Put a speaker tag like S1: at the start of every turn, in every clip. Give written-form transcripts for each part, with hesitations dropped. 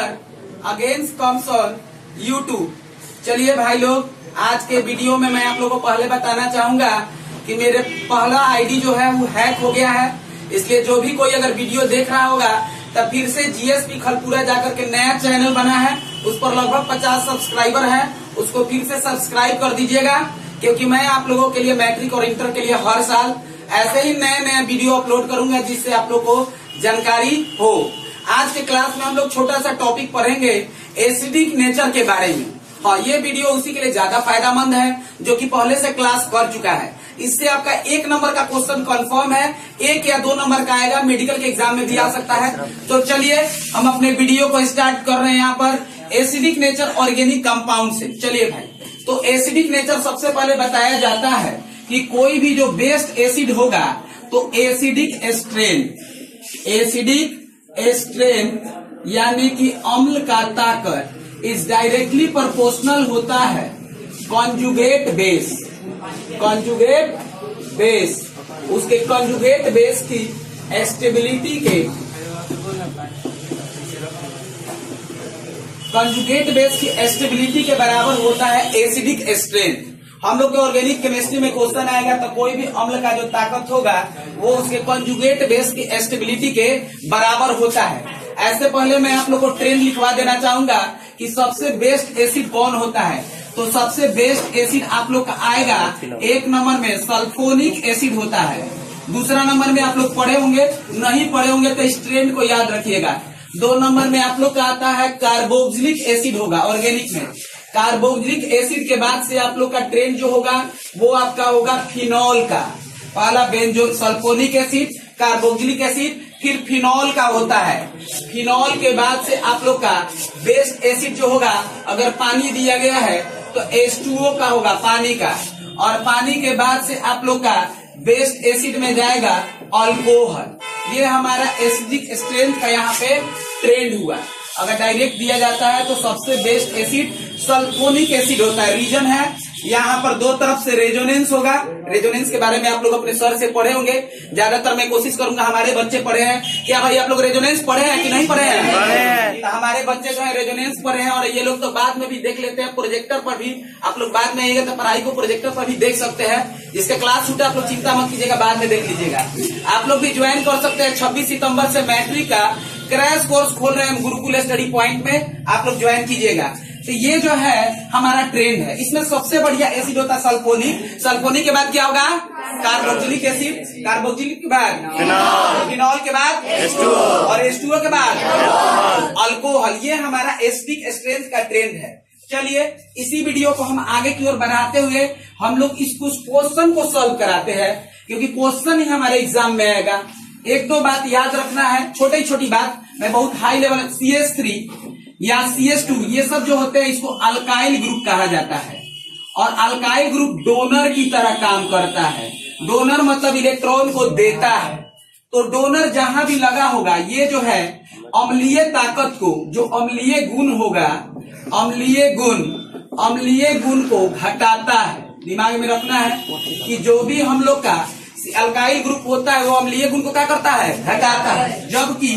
S1: Number against comes on YouTube. चलिए भाई लोग, आज के वीडियो में मैं आप लोगों को पहले बताना चाहूंगा कि मेरे पहला आईडी जो है वो हैक हो गया है। इसलिए जो भी कोई अगर वीडियो देख रहा होगा तब फिर से जीएसपी खलपुरा जाकर के नया चैनल बना है, उस पर लगभग 50 सब्सक्राइबर है, उसको फिर से सब्सक्राइब कर दीजिएगा, क्योंकि मैं आप लोगों के लिए मैट्रिक और इंटर के लिए हर साल ऐसे ही नए नए वीडियो अपलोड करूंगा जिससे आप लोग को जानकारी हो। आज के क्लास में हम लोग छोटा सा टॉपिक पढ़ेंगे एसिडिक नेचर के बारे में। हाँ, ये वीडियो उसी के लिए ज्यादा फायदेमंद है जो कि पहले से क्लास कर चुका है। इससे आपका 1 नंबर का क्वेश्चन कंफर्म है, 1 या 2 नंबर का आएगा, मेडिकल के एग्जाम में भी आ सकता है। तो चलिए हम अपने वीडियो को स्टार्ट कर रहे हैं यहाँ पर एसिडिक नेचर ऑर्गेनिक कंपाउंड से। चलिए भाई, तो एसिडिक नेचर सबसे पहले बताया जाता है कि कोई भी जो बेस्ड एसिड होगा तो एसिडिक स्ट्रेन यानी कि अम्ल का ताकत इज डायरेक्टली प्रोपोर्शनल होता है कॉन्जुगेट बेस उसके कॉन्जुगेट बेस की स्टेबिलिटी के बराबर होता है एसिडिक स्ट्रेंथ। हम लोग के ऑर्गेनिक केमिस्ट्री में क्वेश्चन आएगा तो कोई भी अम्ल का जो ताकत होगा वो उसके कॉन्जुगेट बेस की स्टेबिलिटी के बराबर होता है। ऐसे पहले मैं आप लोग को ट्रेंड लिखवा देना चाहूंगा कि सबसे बेस्ट एसिड कौन होता है। तो सबसे बेस्ट एसिड आप लोग का आएगा 1 नंबर में सल्फोनिक एसिड होता है। दूसरा नंबर में आप लोग पढ़े होंगे, नहीं पढ़े होंगे तो इस ट्रेंड को याद रखिएगा। 2 नंबर में आप लोग का आता है कार्बोक्सिलिक एसिड होगा ऑर्गेनिक में। कार्बोक्सिलिक एसिड के बाद से आप लोग का ट्रेंड जो होगा वो आपका होगा फिनॉल का। पहला benzo sulphonic acid, carboxylic acid, फिर फिनॉल का होता है। फिनॉल के बाद से आप लोग का बेस्ट एसिड जो होगा, अगर पानी दिया गया है तो H2O का होगा, पानी का। और पानी के बाद से आप लोग का बेस्ट एसिड में जाएगा अल्कोहल। ये हमारा एसिडिक स्ट्रेंथ का यहाँ पे ट्रेंड हुआ। अगर डायरेक्ट दिया जाता है तो सबसे बेस्ट एसिड सल्फोनिक एसिड होता है। रीजन है यहाँ पर 2 तरफ से रेजोनेंस होगा। रेजोनेंस के बारे में आप लोग अपने सर से पढ़े होंगे। ज्यादातर मैं कोशिश करूंगा हमारे बच्चे पढ़े हैं। क्या भाई आप लोग रेजोनेंस पढ़े हैं कि नहीं पढ़े हैं? तो हमारे बच्चे जो है रेजोनेंस पढ़े हैं, और ये लोग तो बाद में भी देख लेते हैं प्रोजेक्टर पर भी। आप लोग बाद में आइएगा तो पढ़ाई को प्रोजेक्टर पर भी देख सकते हैं। जिसका क्लास छूटा आप लोग चिंता मत कीजिएगा, बाद में देख लीजिएगा। आप लोग भी ज्वाइन कर सकते हैं। 26 सितम्बर से मैट्रिक का क्रैश कोर्स खोल रहे हैं गुरुकुल स्टडी पॉइंट में, आप लोग ज्वाइन कीजिएगा। तो ये जो है हमारा ट्रेंड है। इसमें सबसे बढ़िया एसिड होता है सल्फोनिक। सल्फोनिक के बाद क्या होगा? Carboxylic acid. कार्बोक्सिलिक के बाद फिनॉल के बाद H2O, और H2O के बाद अल्कोहल। ये हमारा एसिडिक स्ट्रेंथ का ट्रेंड है। चलिए इसी वीडियो को हम आगे की ओर बढ़ाते हुए हम लोग इस कुछ क्वेश्चन को सॉल्व कराते हैं, क्योंकि क्वेश्चन ही हमारे एग्जाम में आएगा। 1-2 बात याद रखना है, छोटी बात। मैं बहुत हाई लेवल CH3 या CH2 ये सब जो होते हैं इसको अल्काइल ग्रुप कहा जाता है, और अल्काइल ग्रुप डोनर की तरह काम करता है। डोनर मतलब इलेक्ट्रॉन को देता है। तो डोनर जहां भी लगा होगा ये जो है अम्लीय ताकत को, जो अम्लीय गुण होगा, अम्लीय गुण को घटाता है। दिमाग में रखना है कि जो भी हम लोग का अल्काइल ग्रुप होता है वो अम्लीय गुण को क्या करता है? घटाता है। जबकि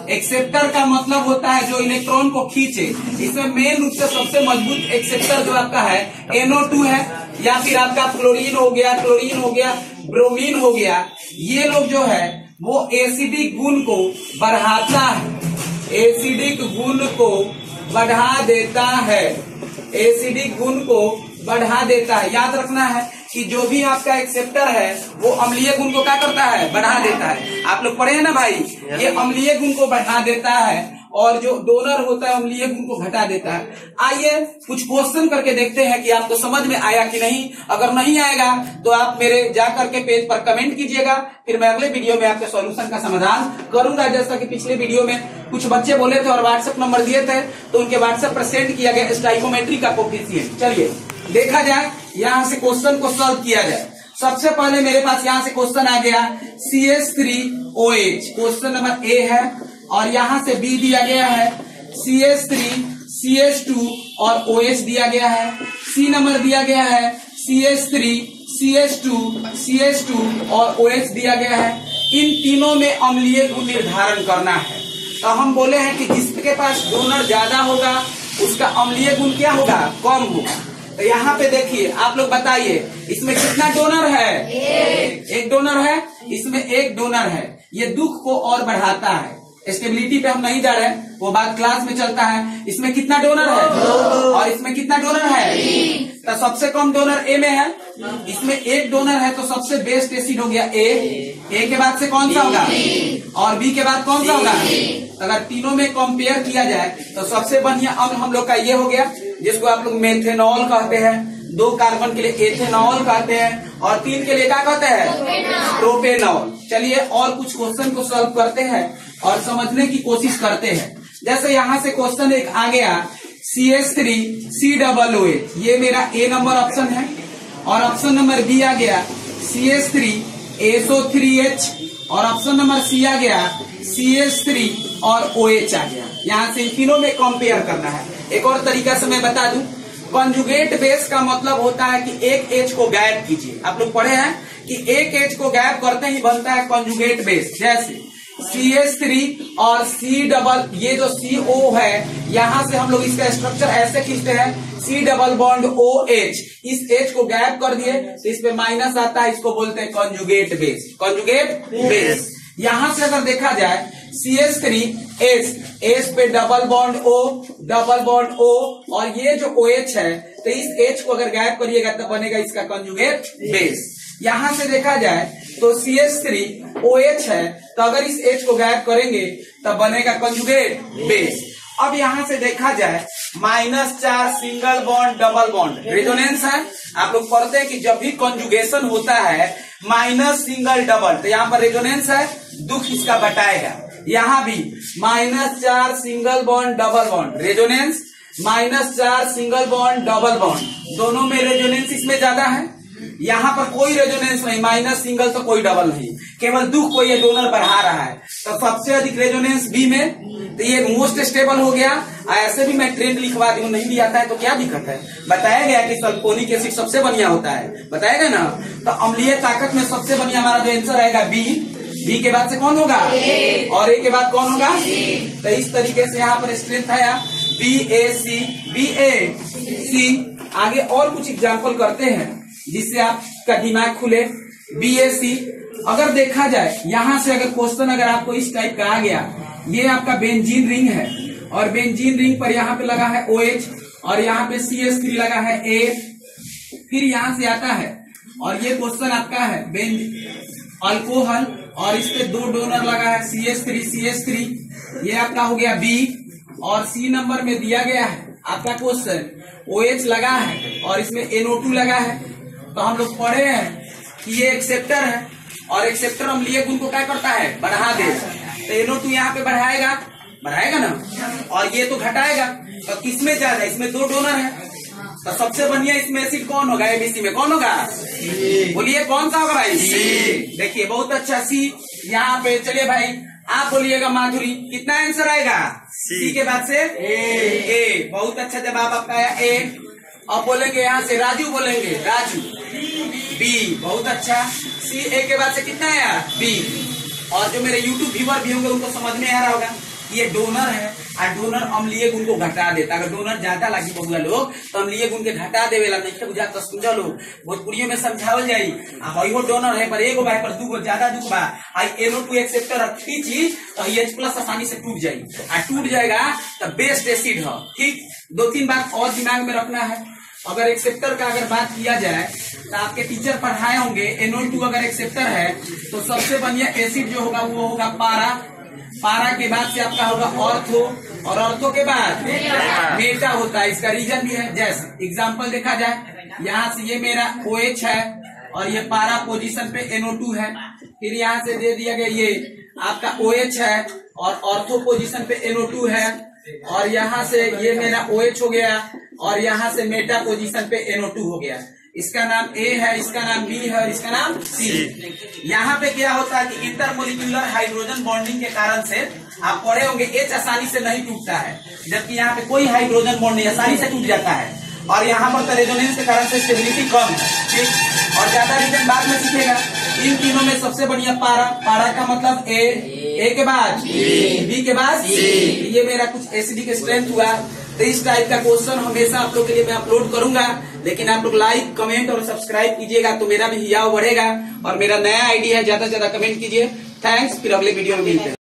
S1: एक्सेप्टर का मतलब होता है जो इलेक्ट्रॉन को खींचे। इसमें मेन रूप से सबसे मजबूत एक्सेप्टर जो आपका है NO2 है, या फिर आपका क्लोरीन हो गया, ब्रोमीन हो गया। ये लोग जो है वो एसिडिक गुण को बढ़ाता है, एसिडिक गुण को बढ़ा देता है, एसिडिक गुण को बढ़ा देता है। याद रखना है कि जो भी आपका एक्सेप्टर है वो अम्लीय गुण को क्या करता है? बढ़ा देता है। आप लोग पढ़े हैं ना भाई, ये अम्लीय गुण को बढ़ा देता है, और जो डोनर होता है अम्लीय गुण को घटा देता है। आइए कुछ क्वेश्चन करके देखते हैं कि आपको समझ में आया कि नहीं। अगर नहीं आएगा तो आप मेरे जाकर के पेज पर कमेंट कीजिएगा, फिर मैं अगले वीडियो में आपके सॉल्यूशन का समाधान करूंगा। जैसा कि पिछले वीडियो में कुछ बच्चे बोले थे और व्हाट्सएप नंबर दिए थे, तो उनके व्हाट्सएप पर सेंड किया गया स्टाइकोमेट्री का कोफिशिएंट। चलिए देखा जाए, यहाँ से क्वेश्चन को सॉल्व किया जाए। सबसे पहले मेरे पास यहाँ से क्वेश्चन आ गया CH3OH, क्वेश्चन नंबर A है, और यहाँ से B दिया गया है CH3, CH2 और OH दिया गया है। C नंबर दिया गया है CH3, CH2 और OH दिया गया है। इन तीनों में अम्लीय गुण निर्धारण करना है। तो हम बोले हैं कि जिसके पास डोनर ज्यादा होगा उसका अम्लीय गुण क्या होगा, कम होगा। तो यहाँ पे देखिए आप लोग बताइए इसमें कितना डोनर है, एक डोनर है, इसमें एक डोनर है। ये दुख को और बढ़ाता है। स्टेबिलिटी पे हम नहीं जा रहे, वो बात क्लास में चलता है। इसमें कितना डोनर है और इसमें कितना डोनर है, तो सबसे कम डोनर ए में है, इसमें एक डोनर है, तो सबसे बेस्ट एसिड हो गया ए के बाद से कौन सा होगा, और बी के बाद कौन सा होगा। अगर तीनों में कंपेयर किया जाए तो सबसे बढ़िया अम्ल हम लोग का ये हो गया, जिसको आप लोग मेथेनॉल कहते हैं। 2 कार्बन के लिए एथेनॉल कहते हैं और 3 के लिए क्या कहते हैं, प्रोपेनॉल। चलिए और कुछ क्वेश्चन को सॉल्व करते हैं और समझने की कोशिश करते हैं। जैसे यहाँ से क्वेश्चन एक आ गया, CH3COOH, ये मेरा ए नंबर ऑप्शन है, और ऑप्शन नंबर बी आ गया CH3SO3H, और ऑप्शन नंबर सी आ गया CH3 और OH आ गया। यहाँ से इन तीनों में कंपेयर करना है। एक और तरीका से मैं बता दूं, कंजुगेट बेस का मतलब होता है कि एक एच को गायब कीजिए। आप लोग पढ़े हैं कि एक एच को गायब करते ही बनता है कंजुगेट बेस। जैसे CH3 और C डबल, ये जो CO है, यहाँ से हम लोग इसका स्ट्रक्चर ऐसे खींचते हैं, C डबल बॉन्ड OH, इस H को गायब कर दिए तो इस पे माइनस आता है, इसको बोलते हैं कंजुगेट बेस। Conjugate base. यहाँ से अगर देखा जाए CH3H, H पे double bond O, double bond O, और ये जो OH है, तो इस H को अगर गायब करिएगा तो बनेगा इसका कंजुगेट बेस। यहाँ से देखा जाए तो CH3OH है, तो अगर इस H को गायब करेंगे तब बनेगा कंजुगेट बेस। अब यहाँ से देखा जाए -4 single bond double bond resonance है। आप लोग पढ़ते हैं कि जब भी कंजुगेशन होता है माइनस सिंगल डबल, तो यहाँ पर रेजोनेंस है, दुख इसका बटाएगा। यहाँ भी -4 single bond double bond resonance, -4 single bond double bond, दोनों में रेजोनेंस इसमें ज्यादा है। यहाँ पर कोई रेजोनेंस नहीं, माइनस सिंगल तो कोई डबल नहीं, केवल दुख को ये डोनर बढ़ा रहा है, तो सबसे अधिक रेजोनेंस बी में, तो ये मोस्ट स्टेबल हो गया। ऐसे भी मैं ट्रेंड लिखवा दूं, नहीं भी आता है तो क्या दिक्कत है। बताया गया कि सल्फोनिक एसिड सबसे बढ़िया होता है, बताएगा ना। तो अम्लीय ताकत में सबसे बढ़िया हमारा जो आंसर रहेगा बी के बाद से कौन होगा, और ए के बाद कौन होगा। तो इस तरीके से यहाँ पर स्ट्रेंथ आया BAC। आगे और कुछ एग्जाम्पल करते हैं जिससे आपका दिमाग खुले। BAC अगर देखा जाए, यहाँ से अगर क्वेश्चन अगर आपको इस टाइप का आ गया, ये आपका बेंजीन रिंग है, और बेंजीन रिंग पर यहाँ पे लगा है OH, और यहाँ पे CH3 लगा है A, फिर यहाँ से आता है और ये क्वेश्चन आपका है अल्कोहल, और इस पे 2 डोनर लगा है CH3, ये आपका हो गया B, और C नंबर में दिया गया है आपका क्वेश्चन OH लगा है और इसमें NO2 लगा है। तो हम लोग पढ़े हैं कि ये एक्सेप्टर है, और एक्सेप्टर अम्लीय गुण को क्या करता है, बढ़ा देगा। तो NO2 यहाँ पे बढ़ाएगा ना, और ये तो घटाएगा। तो किसमें ज्यादा, इसमें 2 डोनर है, तो सबसे बढ़िया इसमें एसिड कौन होगा, ABC में कौन होगा, बोलिए कौन सा होगा भाई, C। देखिए बहुत अच्छा C यहाँ पे। चलिए भाई आप बोलिएगा माधुरी, कितना आंसर आएगा, C के बाद से A। बहुत अच्छा जवाब आपका आया A। अब बोलेंगे यहाँ से राजू, बोलेंगे राजू, B। बहुत अच्छा। C A के बाद से कितना आया, B। और जो मेरे YouTube व्यूअर भी होंगे उनको समझ में आ रहा होगा ये डोनर है, और डोनर अम्लीय गुण को घटा देता। अगर डोनर ज्यादा लगी बहुआ लोग तो अम्लीय गुण के घटा देवेला, नहीं बुझा तो समझो लोग, भोजपुरियों में समझावल जाई। हो डोनर है पर एगो बा, पर 2 ज्यादा दुख बा, NO2 एक्सेप्टर खींची तो H+ आसानी से टूट जाये, और टूट जाएगा तो बेस्ट एसिड है। ठीक, 2-3 बात और दिमाग में रखना है। अगर एक्सेप्टर का अगर बात किया जाए तो आपके टीचर पढ़ाए होंगे, NO2 अगर एक्सेप्टर है तो सबसे बढ़िया एसिड जो होगा वो होगा पारा। पारा के बाद से आपका होगा ऑर्थो, और ऑर्थो के बाद मेटा होता है। इसका रीजन भी है, जैसे एग्जांपल देखा जाए, यहाँ से ये मेरा OH है और ये पारा पोजीशन पे NO2 है, फिर यहाँ से दे दिया गया ये आपका OH है और ऑर्थो पोजीशन पे NO2 है, और यहाँ से ये मेरा OH हो गया, और यहाँ से मेटा पोजीशन पे NO2 हो गया। इसका नाम A है, इसका नाम B है, और इसका नाम C। यहाँ पे क्या होता है कि इंटरमोलिक्यूलर हाइड्रोजन बॉन्डिंग के कारण से आप पढ़े होंगे H आसानी से नहीं टूटता है, जबकि यहाँ पे कोई हाइड्रोजन बॉन्ड नहीं, आसानी से टूट जाता है। और यहाँ पर रेजोनेंस के कारण से स्टेबिलिटी कम है। ठीक, और ज्यादा रीजन बाद में सीखेगा। इन तीनों में सबसे बढ़िया पारा। पारा का मतलब A ए के बाद बी के बाद ये मेरा कुछ एसिडिक स्ट्रेंथ हुआ। तो इस टाइप का क्वेश्चन हमेशा आप लोग के लिए मैं अपलोड करूंगा, लेकिन आप लोग लाइक कमेंट और सब्सक्राइब कीजिएगा तो मेरा भी हियाव बढ़ेगा और मेरा नया आइडिया है, ज्यादा से ज्यादा कमेंट कीजिए। थैंक्स, फिर अगले वीडियो में मिलते हैं।